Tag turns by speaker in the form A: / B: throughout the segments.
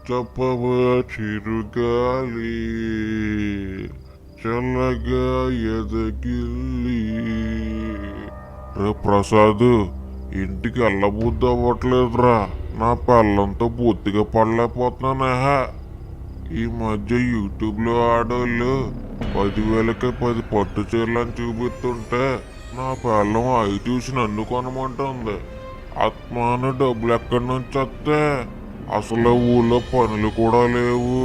A: చెప్పవా చిరుగాలి చల్లగా ఎదగిల్లి. రే ప్రసాద్, ఇంటికి వెళ్ళబుద్ధి అవ్వట్లేదురా. నా పిల్లంతో బొత్తిగా పడలేకపోతున్నానా. ఈ మధ్య యూట్యూబ్లో ఆడోళ్ళు 10,000కి 10 పట్టు చీరలని చూపిస్తుంటే నా పిల్లం అవి చూసి నన్ను కొనమంటుంది. ఆత్మాన డబ్బులు ఎక్కడి నుంచి వస్తే అసలు ఊళ్ళో పనులు కూడా లేవు.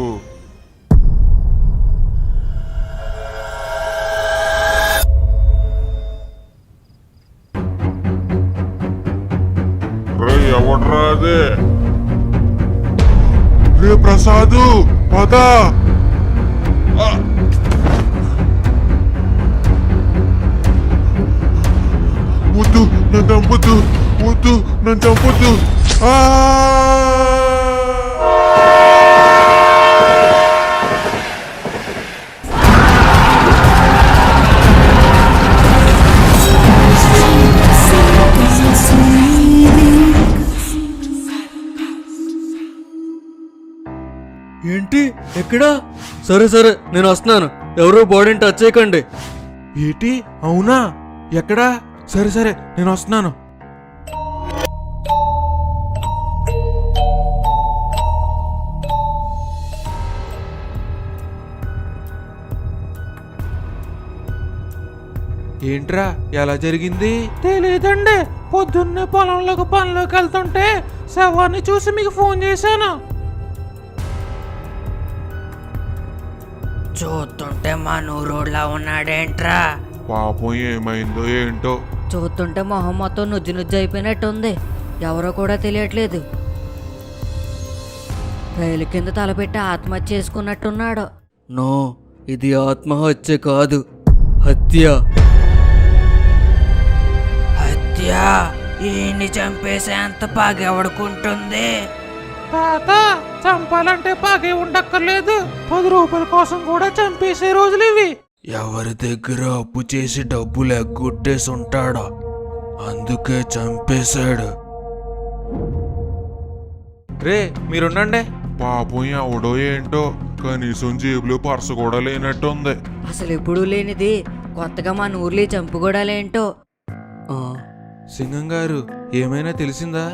A: రే ఎవడ్రా అదే? రే ప్రసాదు పద. వద్దు నన్ను చంపొద్దు, వద్దు నన్ను చంపొద్దు.
B: ఏంటి ఎక్కడా? సరే సరే నేను వస్తున్నాను. ఎవరో బాడీని టచ్ చేయకండి.
C: ఏంటి? అవునా? ఎక్కడా? సరే సరే నేను వస్తున్నాను. ఏంట్రా ఎలా జరిగింది?
D: తెలీదండి. పొద్దున్నే పనులోకి వెళ్తుంటే శవాన్ని చూసి మీకు ఫోన్ చేశాను.
E: చూస్తుంటే మా నూరోడ్లా ఉన్నాడేంట్రా?
A: పాపం ఏమైందో ఏంటో.
E: చూస్తుంటే మొహం మొత్తం నుజ్జు నుజ్జు అయిపోయినట్టుంది. ఎవరో కూడా తెలియట్లేదు. రైలు కింద తలపెట్టి ఆత్మహత్య చేసుకున్నట్టున్నాడు.
B: నో, ఇది ఆత్మహత్య కాదు, హత్య.
E: హత్య? ఈయన్ని చంపేసే అంత పగెవడుకుంటుంది?
D: తాత, చంపాలంటే పాగే ఉండక్కర్లేదు. 10 రూపాయల కోసం కూడా చంపేసే రోజులు ఇవి.
C: ఎవరి దగ్గర అప్పు చేసి డబ్బులు ఎగ్గొట్టేసి ఉంటాడా, అందుకే చంపేశాడు. రే మీరుండండి.
A: పాపం ఎవడో ఏంటో కనీసం జేబులో పర్సు కూడా లేనట్టుంది.
E: అసలు ఎప్పుడూ లేనిది కొత్తగా మా నూర్లీ చంపుకోడాలేంటో.
C: సింగం గారు ఏమైనా తెలిసిందా?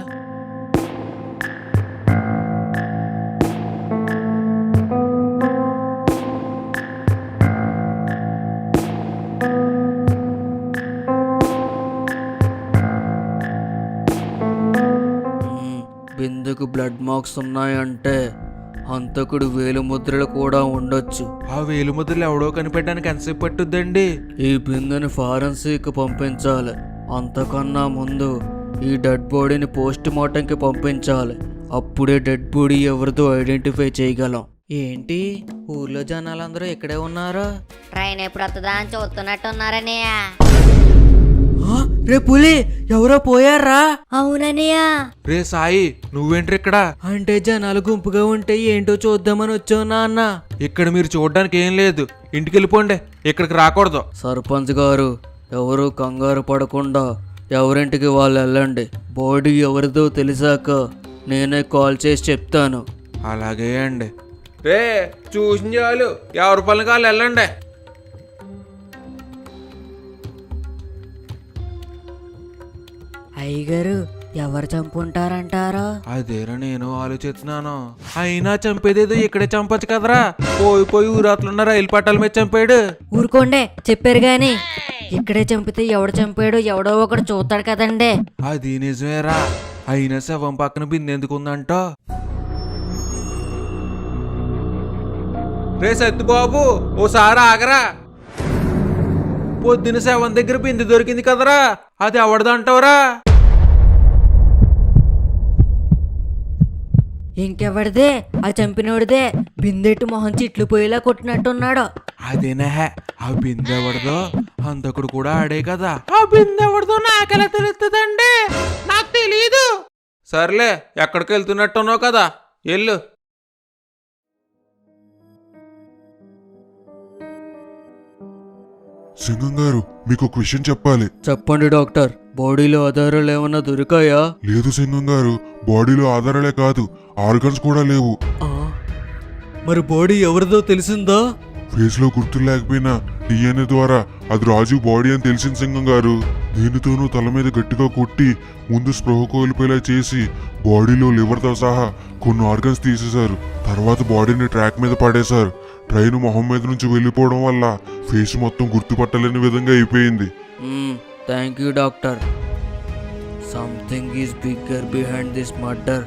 B: బిందుకు బ్లడ్ మార్క్స్ ఉన్నాయంటే హంతకుడు వేలుముద్రలు కూడా ఉండొచ్చు.
C: ఆ వేలుముద్రలు ఎవడో కనిపెట్టడానికి ఎంతసేపు పట్టుద్దండి?
B: ఈ బిందుని ఫారెన్సిక్ పంపించాలి. అంతకన్నా ముందు ఈ డెడ్ బాడీని పోస్ట్ మార్టంకి పంపించాలి. అప్పుడే డెడ్ బాడీ ఎవరితో ఐడెంటిఫై చేయగలం.
E: ఏంటి ఊర్లో జనాలందరూ ఇక్కడే ఉన్నారు?
F: ట్రైన్ ఎప్పుడు వస్తుందా అని చూస్తున్నట్టున్నారనయ్య.
E: రే పులి, ఎవరో పోయారా?
F: అవునన్నయ్య.
C: రే సాయి, నువ్వేంట్రా ఇక్కడ?
E: అంటే జనాలు గుంపుగా ఉంటే ఏంటో చూద్దామని వచ్చావు నాన్న.
C: ఇక్కడ మీరు చూడడానికి ఏం లేదు, ఇంటికి వెళ్ళిపోండి, ఇక్కడికి రాకూడదు.
B: సర్పంచ్ గారు, ఎవరు కంగారు పడకుండా ఎవరింటికి వాళ్ళు వెళ్ళండి. బాడీ ఎవరిదో తెలిసాక నేనే కాల్ చేసి చెప్తాను.
C: అలాగే అండి. రే చూసిన చాలు, ఎవరి పనులు కాళ్ళు వెళ్ళండి.
E: అయ్యగారు, ఎవరు చంపుంటారంటారా?
C: అదేరా నేను ఆలోచిస్తున్నాను. అయినా చంపేదేదో ఇక్కడే చంపచ్చు కదరా. పోయి పోయి ఊరాట్లున్న రైలు పట్టాల మీద చంపాడు.
E: ఊరుకోండే, చెప్పారు గాని. ఇక్కడే చంపితే ఎవడు చంపాడు ఎవడో ఒకడు చూస్తాడు కదండే.
C: అది నిజమేరా. అయినా శవం పక్కన బిందెందుకుందంట? రే సత్తుబాబు, ఓసారి ఆగరా. పొద్దున శవం దగ్గర బిందె దొరికింది కదరా, అది ఎవడదంటావురా?
E: ఇంకెవడిదే? ఆ చంపినోడిదే. బిందెట్టు మొహం చిట్లు పోయేలా కొట్టినట్టున్నాడు.
C: అదేనా, ఆ బిందె ఎవడదో అంతకుడు కూడా ఆడే కదా.
D: ఆ బిందెవడితో నాకెలా తెలుస్తుందండి? నాకు తెలీదు.
C: సర్లే, ఎక్కడికి వెళ్తున్నట్టున్నావు కదా, వెళ్ళు.
A: సింగం గారు, మీకు ఒక విషయం చెప్పాలి.
B: చెప్పండి డాక్టర్, బాడీలో ఆధారాలు ఏమన్నా దొరికాయా?
A: లేదు సింగం గారు, బాడీలో ఆధారాలే కాదు, ఆర్గన్స్ కూడా లేవు.
B: మరి బాడీ ఎవరిదో తెలిసిందా?
A: ఫేస్ లో గుర్తులు లేకపోయినా డిఎన్ఏ ద్వారా అది రాజు బాడీ అని తెలిసిన సింగం గారు. దేనితోనూ తల మీద గట్టిగా కొట్టి ముందు స్పృహ కోల్పోయేలా చేసి బాడీలో లివర్తో సహా కొన్ని ఆర్గన్స్ తీసేశారు. తర్వాత బాడీని ట్రాక్ మీద పడేశారు. ట్రైన్ మొహం మీద నుంచి వెళ్ళిపోవడం వల్ల ఫేస్ మొత్తం గుర్తుపట్టలేని విధంగా అయిపోయింది.
B: Thank you doctor. Something is bigger behind this murder.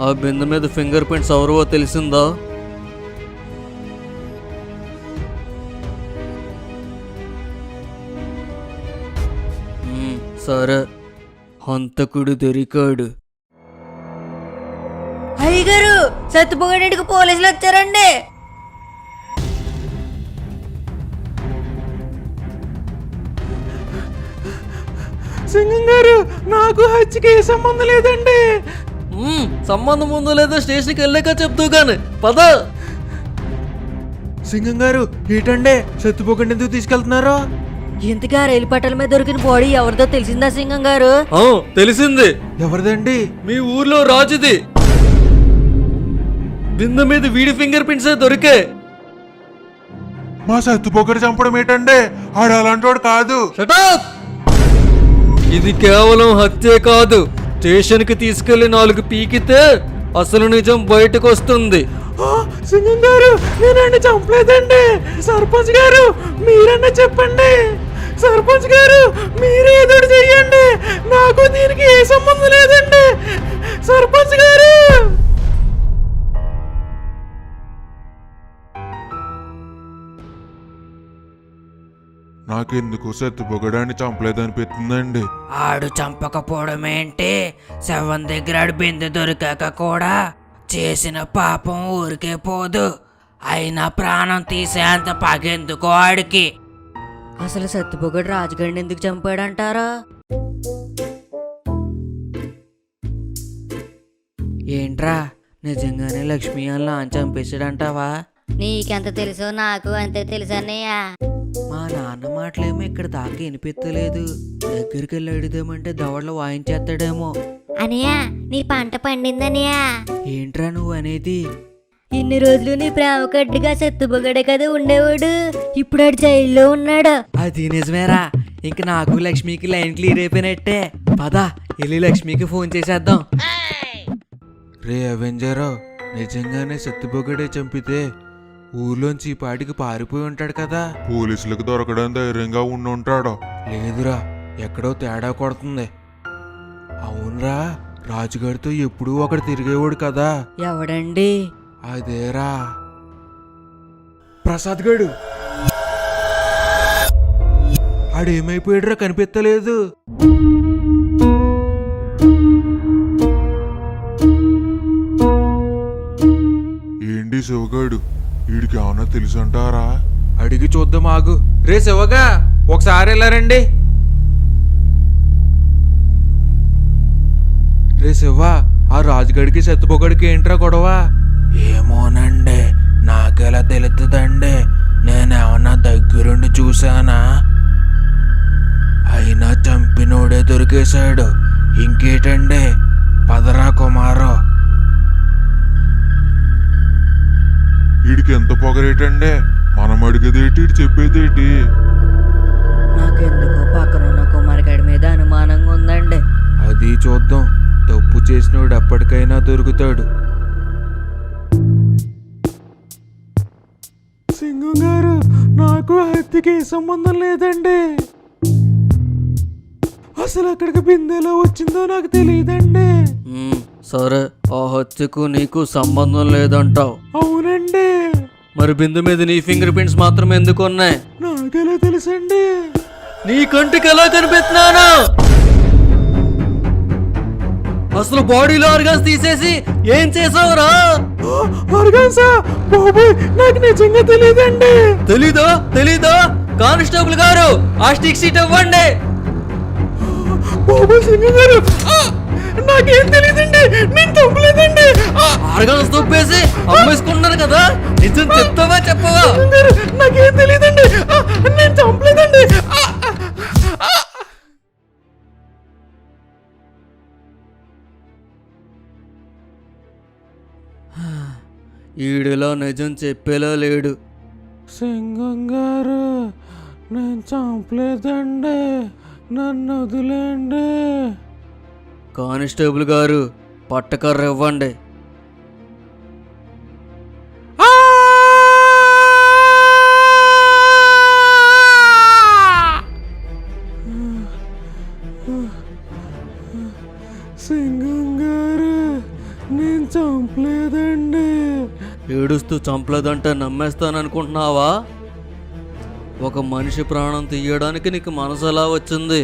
B: ఆ బిందె మీద ఫింగర్ ప్రింట్స్ ఎవరో తెలిసిందా? సరే, హంతకుడు దొరికాడు.
E: అయ్యగారు, సత్తుపోగడానికి పోలీసులు వచ్చారండి.
D: సింగం గారు, నాకు హత్యకి ఏ సంబంధం లేదండి.
B: సంబంధం ఉందో లేదో స్టేషన్కి వెళ్ళాక చెప్తూ గాని పద.
C: సింగం గారు ఏంటండే సత్తుపోకండి ఎందుకు తీసుకెళ్తున్నారు?
E: ఇంతగా రైలు పట్టాల మీద దొరికిన బాడీ ఎవరిదో తెలిసిందా సింగం గారు?
B: తెలిసింది.
C: ఎవరిదండి?
B: మీ ఊర్లో రాజుది. బిందె మీద వీడి ఫింగర్ ప్రింట్స్ దొరికే.
A: మా సత్తుపోకరు చంపడం ఏంటంటే? ఆడు అలాంటోడు కాదు.
B: షటప్! ఇది కేవలం హత్యే కాదు. స్టేషన్కి తీసుకెళ్లి 4 పీకితే అసలు నిజం బయటకు వస్తుంది.
D: సింగం గారు, నేనండి చంపలేదండి. సర్పంచ్ గారు, మీరన్నా చెప్పండి. సర్పంచ్ గారు, మీరే ఏదో చెయ్యండి. నాకు దీనికి ఏ సంబంధం లేదండి. సర్పంచ్ గారు.
A: నాకెందుకు సత్తుపోగడాన్ని చంపలేదనిపిస్తుందండి.
G: ఆడు చంపకపోవడం ఏంటి? శవం దగ్గర ఆడు బిందె దొరికాక కూడా చేసిన పాపం ఊరికే పోదు. అయినా ప్రాణం తీసేంత పగెందుకో ఆడికి.
E: అసలు సత్తుపోగడు రాజుగారిని ఎందుకు చంపాడంటారా?
B: ఏంట్రా, నిజంగానే లక్ష్మి అని లాంచి చంపేశాడంటావా?
F: నీకెంత తెలుసో నాకు అంతే తెలుసు అన్నయ్య.
B: మా నాన్న మాటలేమో ఇక్కడ దాకా వినిపించలేదు. దగ్గరికి వెళ్ళి అడిదేమంటే దవడలో వాయించేస్తాడేమో.
F: అన్నయ్య, నీ పంట పండిందన్నయ్య.
B: ఏంట్రా నువ్వు అనేది?
E: ఇన్ని రోజులు నీ ప్రేమ కట్టుగా సత్తుపోగడే కదా ఉండేవాడు. ఇప్పుడు ఆడు జైల్లో ఉన్నాడు.
B: అది నిజమేరా. ఇంక నాకు లక్ష్మికి లైన్ క్లియర్ అయిపోయినట్టే. పద వెళ్ళి లక్ష్మికి ఫోన్ చేసేద్దాం.
C: రే అవెంజరో, నిజంగానే సత్తుపోగడే చంపితే ఊర్లోంచి ఈ పాటికి పారిపోయి ఉంటాడు కదా.
A: పోలీసులకు దొరకడం ధైర్యంగా ఉండుంటాడు.
C: లేదురా, ఎక్కడో తేడా కొడుతుంది. అవునరా, రాజుగారితో ఎప్పుడూ ఒకడు తిరిగేవాడు కదా.
E: ఎవడండి?
C: అదేరా ప్రసాద్ గడు. ఆడేమైపోయాడురా, కనిపించలేదు.
A: ఏంటి శివగాడు, వీడికి ఏమన్నా తెలుసు అంటారా?
C: అడిగి చూద్దాం ఆగు. రే శివగా, ఒకసారి వెళ్ళారండి. రే శివ, ఆ రాజుగడికి సత్తుపోగడికి ఏంట్రా గొడవ?
G: ఏమోనండి, నాకెలా తెలుస్తుందండి? నేనేమన్నా దగ్గరుండి చూసానా? అయినా చంపినోడే దొరికేశాడు. ఇంకేటండి, పదరా కుమారో.
A: వీడికి ఎంత పొగరేటండే? మనం అడిగేదేటి, వీడు చెప్పేదేటి?
E: నాకెందుకో పక్కనున్న కుమారికాడి మీద అనుమానంగా ఉందండి.
C: అది చూద్దాం. తప్పు చేసినోడు ఎప్పటికైనా దొరుకుతాడు.
D: సింగం గారు, నాకు హత్యకి ఏ సంబంధం లేదండి. అసలు అక్కడికి బిందెలో వచ్చిందో నాకు తెలియదండి.
B: సరే, ఆ హత్యకు నీకు సంబంధం లేదంటావు.
D: అవునండి.
B: మరి బిందు మీద నీ ఫింగర్ ప్రింట్స్ మాత్రం ఎందుకు ఉన్నాయి?
D: నాకెలా తెలుసండి?
B: నీ కంటికి ఎలా కనిపిస్తున్నాను? అసలు బాడీలో ఆర్గాన్స్ తీసేసి ఏం చేసావురా?
D: ఆర్గాన్సా? బాబోయ్, నాకు నిజంగా తెలియదండి.
B: తెలీదా? కానిస్టేబుల్ గారు, ఆ స్టిక్ సీట్ ఇవ్వండి.
D: బాబోయ్ సింగం గారు, నాకేం తెలియదండి. నేను తప్పలేదండి.
B: ఆర్గాన్స్ తొప్పేసి అమ్మేసుకున్నాను కదా. నిజం చెప్తావా చెప్పవా?
D: సింగం గారు, నాకేం తెలియదండి. నేను చంపలేదండి.
B: ఈడిలో నిజం చెప్పేలా లేడు.
D: సింగం గారు నేను చంపలేదండి, నన్ను వదిలేండి.
B: కానిస్టేబుల్ గారు పట్టకర్ర ఇవ్వండి.
D: సింగం గారు నేను చంపలేదండి.
B: ఏడుస్తూ చంపలేదంటే నమ్మేస్తాననుకుంటున్నావా? ఒక మనిషి ప్రాణం తీయడానికి నీకు మనసు ఎలా వచ్చింది?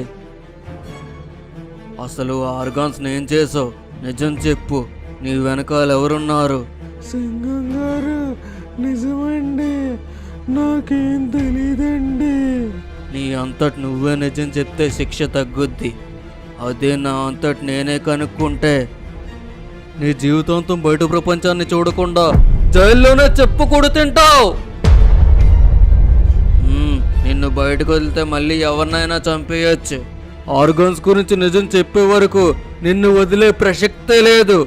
B: అసలు ఆర్గాన్స్ నేను చేసావు, నిజం చెప్పు. నీ వెనకాల ఎవరున్నారు?
D: సింగం గారు నిజమండి, నాకేం తెలీదండి.
B: నీ అంతటి నువ్వే నిజం చెప్తే శిక్ష తగ్గుద్ది. అదే నా అంతటి నేనే కనుక్కుంటే నీ జీవితాంతం బయట ప్రపంచాన్ని చూడకుండా జైల్లోనే చెప్పుకొడు తింటావు. నిన్ను బయటకు వదిలితే మళ్ళీ ఎవరినైనా చంపేయచ్చు. ఆర్గాన్స్ గురించి నిజం చెప్పే వరకు నిన్ను వదిలే ప్రసక్తే లేదు.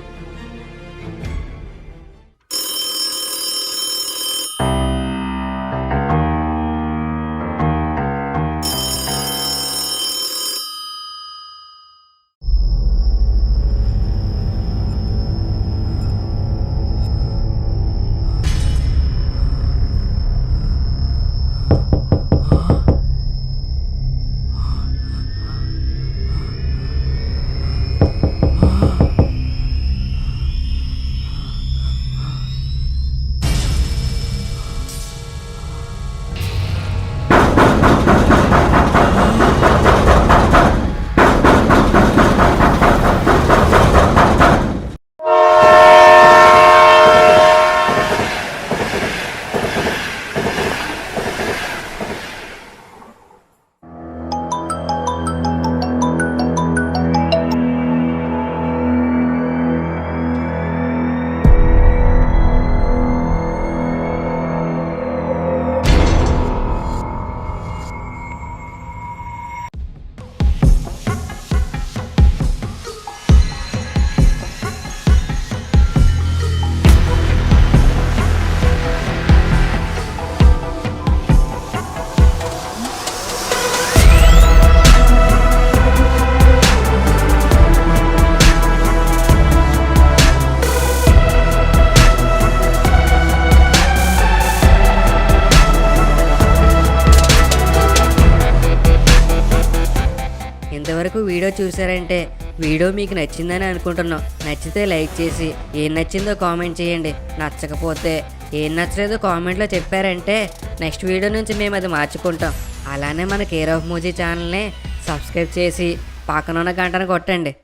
E: ఇంతవరకు వీడియో చూసారంటే వీడియో మీకు నచ్చిందని అనుకుంటున్నాం. నచ్చితే లైక్ చేసి ఏం నచ్చిందో కామెంట్ చేయండి. నచ్చకపోతే ఏం నచ్చలేదో కామెంట్లో చెప్పారంటే నెక్స్ట్ వీడియో నుంచి మేము అది మార్చుకుంటాం. అలానే మన కేర్ ఆఫ్ మూజీ ఛానల్ని సబ్స్క్రైబ్ చేసి పక్కనున్న గంటను కొట్టండి.